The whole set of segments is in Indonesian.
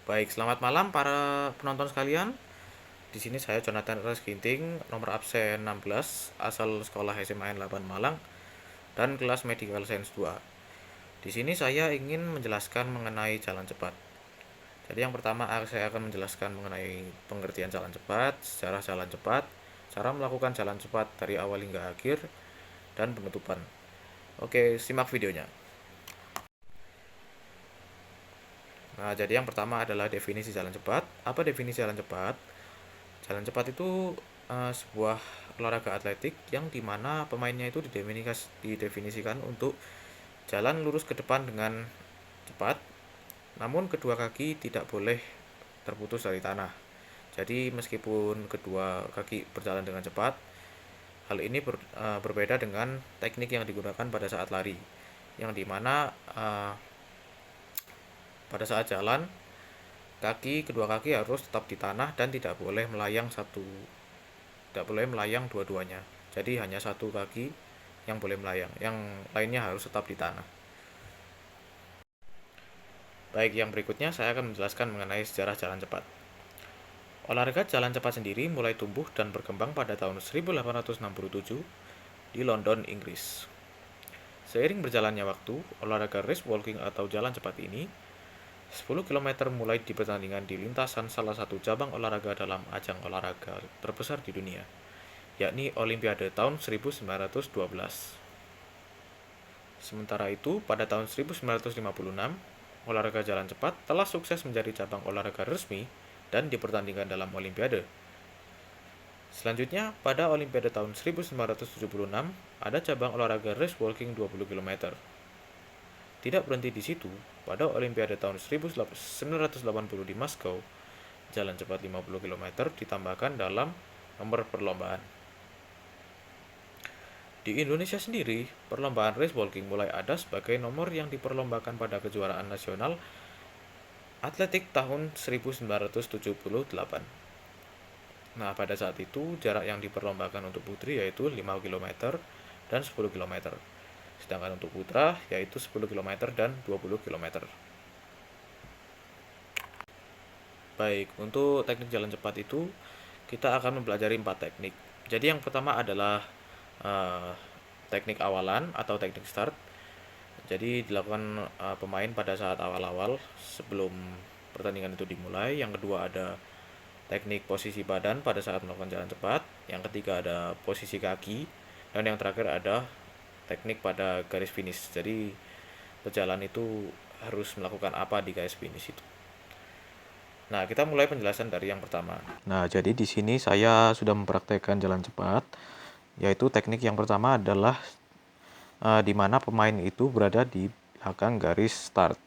Baik, selamat malam para penonton sekalian. Di sini saya Jonathan Ernest Ginting, nomor absen 16, asal sekolah SMA 8 Malang dan kelas Medical Science 2. Di sini saya ingin menjelaskan mengenai jalan cepat. Jadi yang pertama saya akan menjelaskan mengenai pengertian jalan cepat, sejarah jalan cepat, cara melakukan jalan cepat dari awal hingga akhir, dan penutupan. Oke, simak videonya. Nah, jadi yang pertama adalah definisi jalan cepat. Apa definisi jalan cepat? Jalan cepat itu sebuah olahraga atletik yang dimana pemainnya itu didefinisikan untuk jalan lurus ke depan dengan cepat, namun kedua kaki tidak boleh terputus dari tanah. Jadi meskipun kedua kaki berjalan dengan cepat, hal ini berbeda dengan teknik yang digunakan pada saat lari, yang dimana pada saat jalan kedua kaki harus tetap di tanah dan tidak boleh melayang dua-duanya. Jadi hanya satu kaki yang boleh melayang, yang lainnya harus tetap di tanah. Baik, yang berikutnya saya akan menjelaskan mengenai sejarah jalan cepat. Olahraga jalan cepat sendiri mulai tumbuh dan berkembang pada tahun 1867 di London, Inggris. Seiring berjalannya waktu, olahraga race walking atau jalan cepat ini 10 km mulai dipertandingkan di lintasan salah satu cabang olahraga dalam ajang olahraga terbesar di dunia, yakni Olimpiade tahun 1912. Sementara itu, pada tahun 1956, olahraga jalan cepat telah sukses menjadi cabang olahraga resmi dan dipertandingkan dalam Olimpiade. Selanjutnya, pada Olimpiade tahun 1976, ada cabang olahraga race walking 20 km. Tidak berhenti di situ, pada Olimpiade tahun 1980 di Moskow, jalan cepat 50 km ditambahkan dalam nomor perlombaan. Di Indonesia sendiri, perlombaan race walking mulai ada sebagai nomor yang diperlombakan pada kejuaraan nasional atletik tahun 1978. Nah, pada saat itu jarak yang diperlombakan untuk putri yaitu 5 km dan 10 km. Sedangkan untuk putra yaitu 10 km dan 20 km. Baik, untuk teknik jalan cepat itu kita akan mempelajari 4 teknik. Jadi yang pertama adalah uh, teknik awalan atau teknik start. Jadi dilakukan pemain pada saat awal-awal sebelum pertandingan itu dimulai. Yang kedua ada teknik posisi badan pada saat melakukan jalan cepat. Yang ketiga ada posisi kaki. Dan yang terakhir ada teknik pada garis finish. Jadi pejalan itu harus melakukan apa di garis finish itu. Nah, kita mulai penjelasan dari yang pertama. Nah, jadi di sini saya sudah mempraktekkan jalan cepat, yaitu teknik yang pertama adalah di mana pemain itu berada di belakang garis start.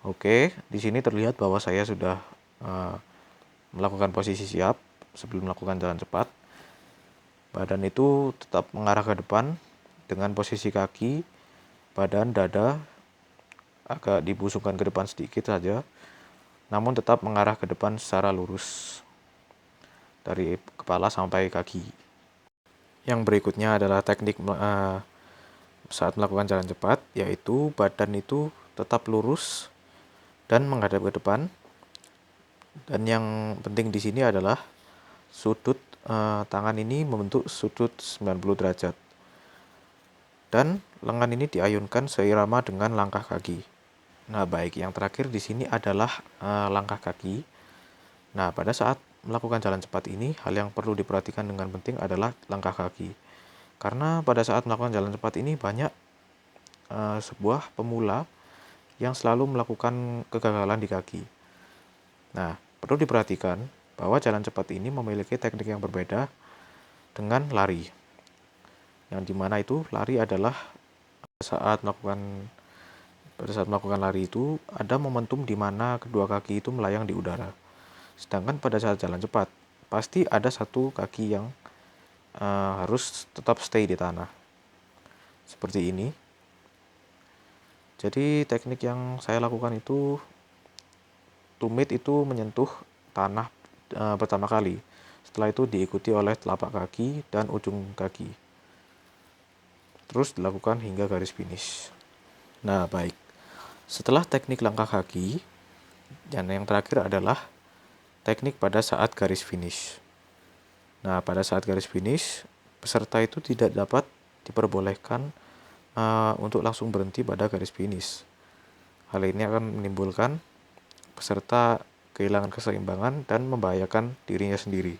Oke, di sini terlihat bahwa saya sudah melakukan posisi siap sebelum melakukan jalan cepat. Badan itu tetap mengarah ke depan dengan posisi kaki, badan, dada agak dibusungkan ke depan sedikit saja, namun tetap mengarah ke depan secara lurus dari kepala sampai kaki. Yang berikutnya adalah teknik saat melakukan jalan cepat, yaitu badan itu tetap lurus dan menghadap ke depan. Dan yang penting di sini adalah sudut tangan ini membentuk sudut 90 derajat. Dan lengan ini diayunkan seirama dengan langkah kaki. Nah, baik, yang terakhir di sini adalah langkah kaki. Nah, pada saat melakukan jalan cepat ini, hal yang perlu diperhatikan dengan penting adalah langkah kaki. Karena pada saat melakukan jalan cepat ini banyak sebuah pemula yang selalu melakukan kegagalan di kaki. Nah, perlu diperhatikan bahwa jalan cepat ini memiliki teknik yang berbeda dengan lari. Yang dimana itu lari adalah pada saat melakukan lari itu ada momentum di mana kedua kaki itu melayang di udara. Sedangkan pada saat jalan cepat pasti ada satu kaki yang harus tetap stay di tanah. Seperti ini. Jadi teknik yang saya lakukan itu tumit itu menyentuh tanah pertama kali. Setelah itu diikuti oleh telapak kaki dan ujung kaki. Terus dilakukan hingga garis finish. Nah, baik. Setelah teknik langkah kaki, Dan yang terakhir adalah teknik pada saat garis finish. Nah, pada saat garis finish, peserta itu tidak dapat diperbolehkan untuk langsung berhenti pada garis finish. Hal ini akan menimbulkan peserta kehilangan keseimbangan dan membahayakan dirinya sendiri.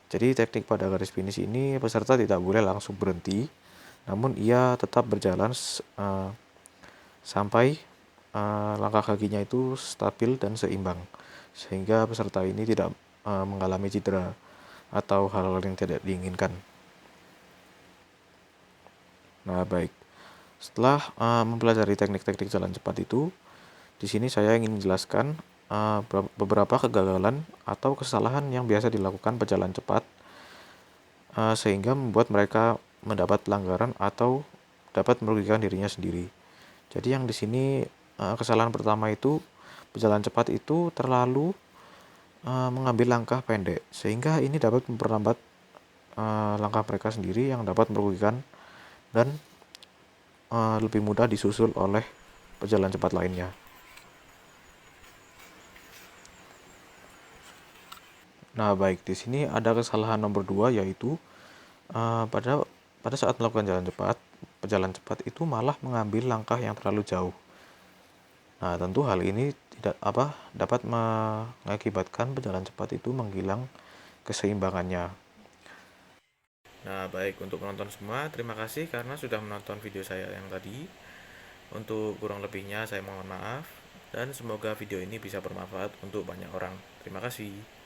Jadi teknik pada garis finish ini peserta tidak boleh langsung berhenti, namun ia tetap berjalan sampai langkah kakinya itu stabil dan seimbang, sehingga peserta ini tidak mengalami cedera atau hal-hal yang tidak diinginkan. Nah, baik. Setelah mempelajari teknik-teknik jalan cepat itu, di sini saya ingin menjelaskan beberapa kegagalan atau kesalahan yang biasa dilakukan pejalan cepat sehingga membuat mereka mendapat pelanggaran atau dapat merugikan dirinya sendiri. Jadi yang di sini kesalahan pertama itu pejalan cepat itu terlalu mengambil langkah pendek sehingga ini dapat memperlambat langkah mereka sendiri yang dapat merugikan dan lebih mudah disusul oleh pejalan cepat lainnya. Nah, baik, di sini ada kesalahan nomor 2 yaitu pada saat melakukan jalan cepat, pejalan cepat itu malah mengambil langkah yang terlalu jauh. Nah, tentu hal ini dapat mengakibatkan pejalan cepat itu menghilang keseimbangannya. Nah, baik, untuk penonton semua, terima kasih karena sudah menonton video saya yang tadi. Untuk kurang lebihnya saya mohon maaf dan semoga video ini bisa bermanfaat untuk banyak orang. Terima kasih.